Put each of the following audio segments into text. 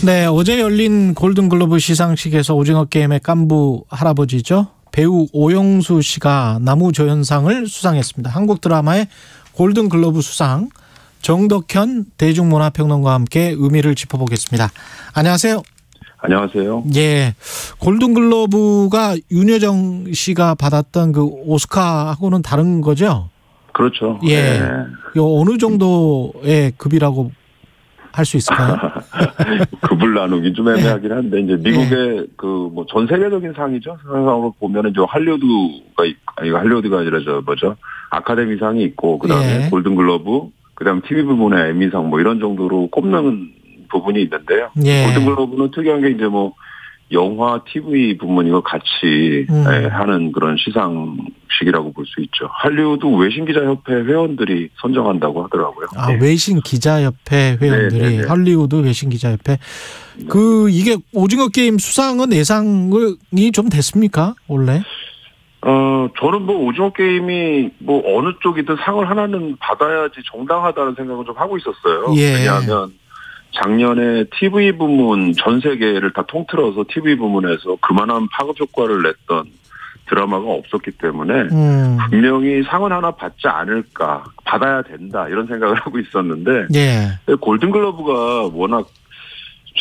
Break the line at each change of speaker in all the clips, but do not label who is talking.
네, 어제 열린 골든글로브 시상식에서 오징어 게임의 깐부 할아버지죠. 배우 오영수 씨가 나무조연상을 수상했습니다. 한국 드라마의 골든글로브 수상, 정덕현 대중문화평론가와 함께 의미를 짚어보겠습니다. 안녕하세요.
안녕하세요.
예, 골든글로브가 윤여정 씨가 받았던 그 오스카하고는 다른 거죠?
그렇죠.
예,
네.
요 어느 정도의 급이라고 할 수 있을까요?
급을 나누긴 좀 애매하긴 한데, 이제 미국의 전 세계적인 상이죠. 상으로 보면은 이제 할리우드가 아니라 아카데미상이 있고, 그 다음에 골든글로브, 그 다음에 TV 부분의 에미상 이런 정도로 꼽는 부분이 있는데요. 골든글로브는 특이한 게 이제 영화, TV 부분 이거 같이 하는 그런 시상식이라고 볼 수 있죠. 할리우드 외신기자협회 회원들이 선정한다고 하더라고요.
아, 외신기자협회 회원들이. 네네네. 할리우드 외신기자협회. 이게 오징어 게임 수상은 예상이 좀 됐습니까? 원래?
저는 오징어 게임이 어느 쪽이든 상을 하나는 받아야지 정당하다는 생각을 좀 하고 있었어요.
예.
왜냐하면 작년에 TV 부문 전 세계를 다 통틀어서 TV 부문에서 그만한 파급 효과를 냈던 드라마가 없었기 때문에 분명히 상은 하나 받지 않을까, 받아야 된다 이런 생각을 하고 있었는데 골든글러브가 워낙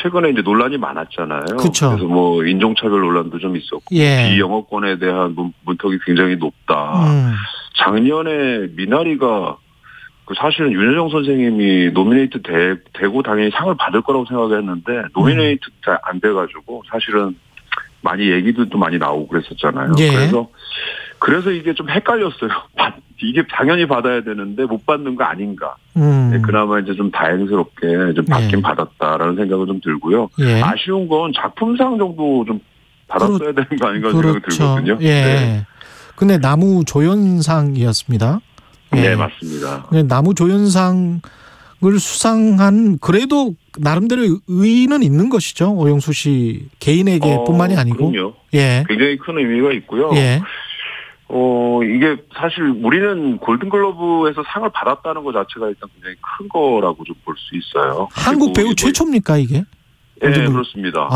최근에 이제 논란이 많았잖아요.
그쵸.
그래서 인종차별 논란도 좀 있었고 비영어권에 대한 문턱이 굉장히 높다. 작년에 미나리가 사실은 윤여정 선생님이 노미네이트 되고 당연히 상을 받을 거라고 생각했는데 노미네이트 잘 안 돼가지고 사실은 많이 얘기들도 많이 나오고 그랬었잖아요. 그래서 이게 좀 헷갈렸어요. 이게 당연히 받아야 되는데 못 받는 거 아닌가. 그나마 이제 좀 다행스럽게 좀 받긴 받았다라는 생각은 좀 들고요. 아쉬운 건 작품상 정도 좀 받았어야 되는 거 아닌가 생각이 들거든요.
근데 나무조연상이었습니다.
네, 맞습니다.
나무조연상을 수상한 그래도 나름대로 의의는 있는 것이죠. 오영수 씨 개인에게 뿐만이 아니고.
그럼요. 굉장히 큰 의미가 있고요. 이게 사실 우리는 골든글로브에서 상을 받았다는 것 자체가 일단 굉장히 큰 거라고 좀 볼 수 있어요.
한국 배우 최초입니까 이게?
네, 그렇습니다.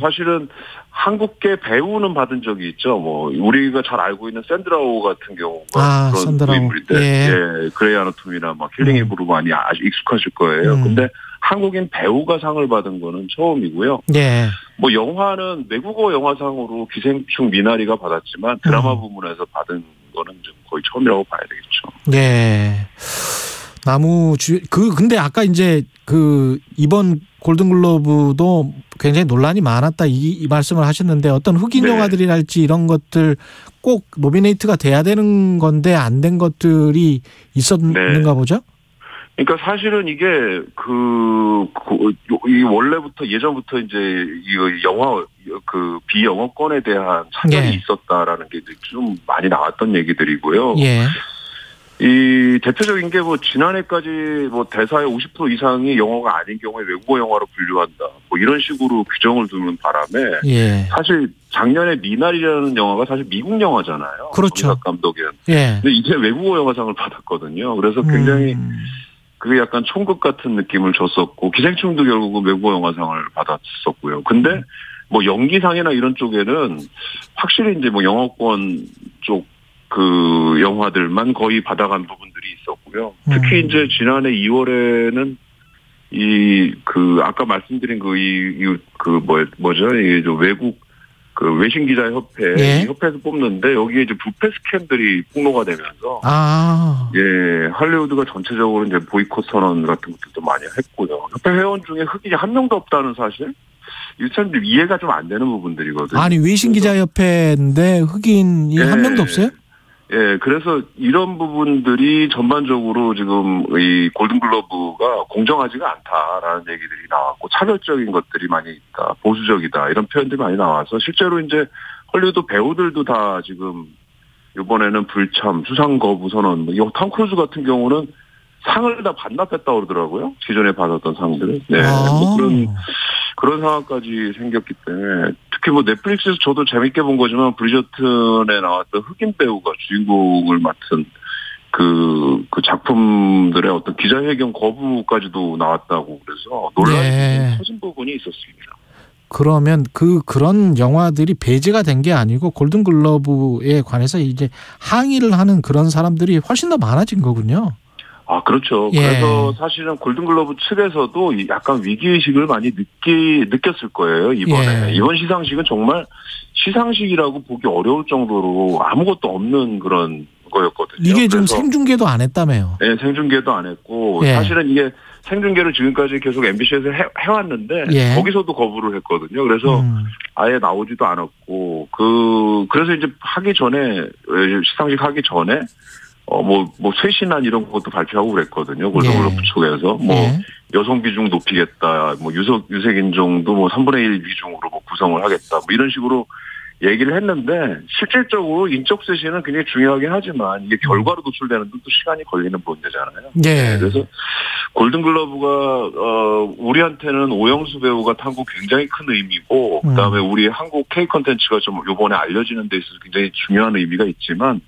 사실은 한국계 배우는 받은 적이 있죠. 우리가 잘 알고 있는 샌드라오 같은 경우가 그런 인물인데, 그레이 아나토미나 킬링 이브로 많이 아주 익숙하실 거예요. 근데 한국인 배우가 상을 받은 거는 처음이고요. 영화는 외국어 영화상으로 기생충 미나리가 받았지만 드라마 부문에서 받은 거는 좀 거의 처음이라고 봐야 되겠죠.
근데 아까 이제 이번 골든글로브도 굉장히 논란이 많았다 이 말씀을 하셨는데 어떤 흑인 영화들이랄지 이런 것들 꼭 노미네이트가 돼야 되는 건데 안 된 것들이 있었는가 보죠?
그러니까 사실은 이게 원래부터 예전부터 이제 영화 비영어권에 대한 차별이 있었다라는 게 좀 많이 나왔던 얘기들이고요. 이 대표적인 게 지난해까지 대사의 50% 이상이 영어가 아닌 경우에 외국어 영화로 분류한다. 이런 식으로 규정을 두는 바람에 사실 작년에 미나리라는 영화가 사실 미국 영화잖아요.
그렇죠.
정작 감독은. 근데 이제 외국어 영화상을 받았거든요. 그래서 굉장히 그게 약간 총극 같은 느낌을 줬었고 기생충도 결국은 외국어 영화상을 받았었고요. 근데 연기상이나 이런 쪽에는 확실히 이제 영어권 쪽 영화들만 거의 받아간 부분들이 있었고요. 특히 이제 지난해 2월에는 아까 말씀드린 외국 외신기자협회 협회에서 뽑는데 여기에 이제 부패 스캔들이 폭로가 되면서 할리우드가 전체적으로 이제 보이콧 선언 같은 것들도 많이 했고요. 협회 회원 중에 흑인이 한 명도 없다는 사실. 일단 이해가 좀 안 되는 부분들이거든요.
아니 외신기자협회인데 흑인이 한 명도 없어요?
그래서 이런 부분들이 전반적으로 지금 이 골든글로브가 공정하지가 않다라는 얘기들이 나왔고 차별적인 것들이 많이 있다, 보수적이다 이런 표현들이 많이 나와서 실제로 이제 헐리우드 배우들도 다 지금 이번에는 불참, 수상 거부 선언, 톰 크루즈 같은 경우는 상을 다 반납했다고 그러더라고요. 기존에 받았던 상들을. 그런 상황까지 생겼기 때문에 특히 넷플릭스에서 저도 재밌게 본 거지만 브리저튼에 나왔던 흑인 배우가 주인공을 맡은 그 작품들의 어떤 기자회견 거부까지도 나왔다고 그래서 논란이 터진 부분이 있었습니다.
그러면 그런 영화들이 배제가 된 게 아니고 골든글러브에 관해서 이제 항의를 하는 그런 사람들이 훨씬 더 많아진 거군요.
아, 그렇죠. 그래서 사실은 골든글러브 측에서도 약간 위기의식을 많이 느꼈을 거예요, 이번에. 이번 시상식은 정말 시상식이라고 보기 어려울 정도로 아무것도 없는 그런 거였거든요.
이게 지금 생중계도 안 했다며요.
네, 생중계도 안 했고 사실은 이게 생중계를 지금까지 계속 MBC에서 해왔는데 거기서도 거부를 했거든요. 그래서 아예 나오지도 않았고 그래서 이제 시상식 하기 전에 쇄신안 이런 것도 발표하고 그랬거든요. 골든글러브 쪽에서 여성 비중 높이겠다, 유색 인종도 3분의 1 비중으로 구성을 하겠다, 이런 식으로 얘기를 했는데 실질적으로 인적 쇄신은 굉장히 중요하긴 하지만 이게 결과로 노출되는 데 또 시간이 걸리는 문제잖아요. 그래서 골든글러브가 우리한테는 오영수 배우가 탄 거 굉장히 큰 의미고 그다음에 우리 한국 K 콘텐츠가 좀 이번에 알려지는 데 있어서 굉장히 중요한 의미가 있지만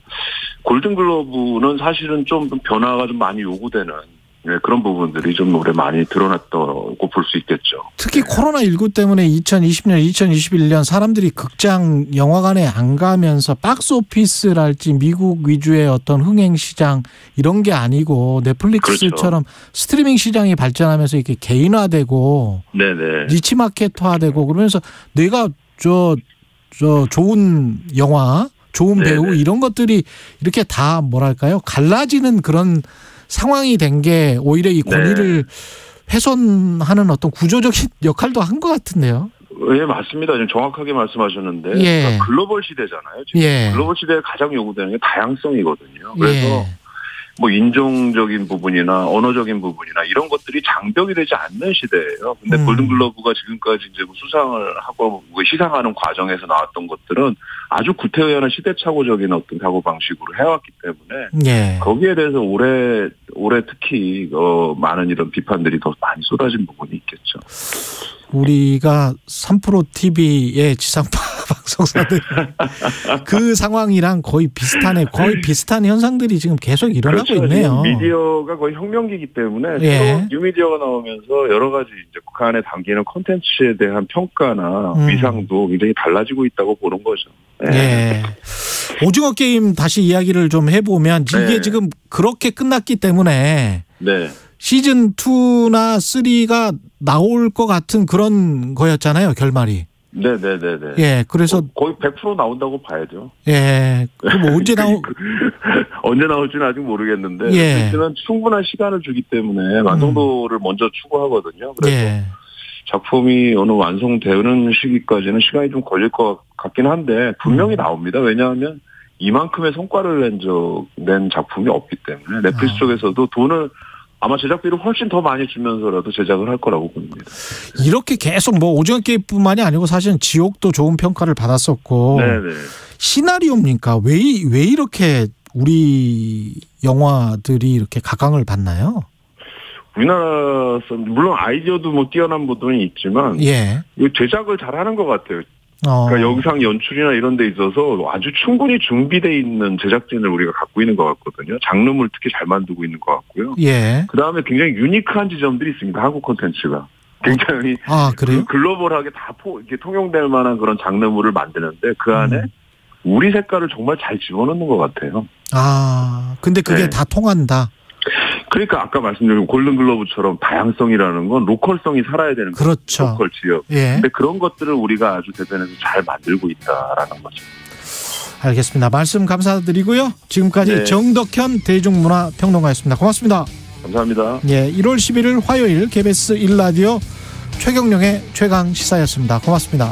골든글러브는 사실은 좀 변화가 좀 많이 요구되는 그런 부분들이 좀 올해 많이 드러났다고 볼 수 있겠죠.
특히 코로나19 때문에 2020년, 2021년 사람들이 극장, 영화관에 안 가면서 박스오피스랄지 미국 위주의 어떤 흥행시장 이런 게 아니고 넷플릭스처럼 스트리밍 시장이 발전하면서 이렇게 개인화되고 니치마켓화되고 그러면서 내가 좋은 영화, 좋은 배우 이런 것들이 이렇게 다 뭐랄까요? 갈라지는 그런 상황이 된 게 오히려 이 권위를 훼손하는 어떤 구조적인 역할도 한 것 같은데요.
네, 맞습니다. 지금 정확하게 말씀하셨는데 그러니까 글로벌 시대잖아요. 지금 글로벌 시대에 가장 요구되는 게 다양성이거든요. 그래서 인종적인 부분이나 언어적인 부분이나 이런 것들이 장벽이 되지 않는 시대예요. 근데 골든글러브가 지금까지 이제 수상을 하고 시상하는 과정에서 나왔던 것들은 아주 구태의연한 시대착오적인 어떤 사고 방식으로 해왔기 때문에 거기에 대해서 올해 특히 많은 이런 비판들이 더 많이 쏟아진 부분이 있겠죠.
우리가 3프로 TV의 지상파 방송사들 그 상황이랑 거의 비슷한 현상들이 지금 계속 일어나고 있네요.
미디어가 거의 혁명기이기 때문에 새로운 뉴미디어가 나오면서 여러 가지 이제 그 안에 담기는 콘텐츠에 대한 평가나 위상도 굉장히 달라지고 있다고 보는 거죠.
오징어 게임 다시 이야기를 좀 해보면 이게 지금 그렇게 끝났기 때문에 시즌 2나 3가 나올 것 같은 그런 거였잖아요, 결말이. 그래서
거의 100% 나온다고 봐야죠.
그럼
언제 나올지는 아직 모르겠는데 저는 충분한 시간을 주기 때문에 완성도를 먼저 추구하거든요. 그래서 작품이 어느 완성되는 시기까지는 시간이 좀 걸릴 것 같긴 한데 분명히 나옵니다. 왜냐하면 이만큼의 성과를 낸 작품이 없기 때문에 넷플릭스 쪽에서도 돈을 아마 제작비를 훨씬 더 많이 주면서라도 제작을 할 거라고 봅니다.
이렇게 계속 오징어 게임뿐만이 아니고 사실은 지옥도 좋은 평가를 받았었고 시나리오입니까? 왜 이렇게 우리 영화들이 이렇게 각광을 받나요?
우리나라에서 물론 아이디어도 뛰어난 부분이 있지만 제작을 잘하는 것 같아요. 그러니까 영상 연출이나 이런 데 있어서 아주 충분히 준비되어 있는 제작진을 우리가 갖고 있는 것 같거든요. 장르물 특히 잘 만들고 있는 것 같고요. 그다음에 굉장히 유니크한 지점들이 있습니다. 한국 콘텐츠가. 굉장히
그래요?
글로벌하게 다 이렇게 통용될 만한 그런 장르물을 만드는데 그 안에 우리 색깔을 정말 잘 집어넣는 것 같아요.
근데 그게 다 통한다.
그러니까 아까 말씀드린 골든글러브처럼 다양성이라는 건 로컬성이 살아야 되는 거죠. 로컬 지역. 근데 그런 것들을 우리가 아주 대변해서 잘 만들고 있다라는 거죠.
알겠습니다. 말씀 감사드리고요. 지금까지 정덕현 대중문화평론가였습니다. 고맙습니다.
감사합니다.
1월 11일 화요일 KBS 1라디오 최경영의 최강시사였습니다. 고맙습니다.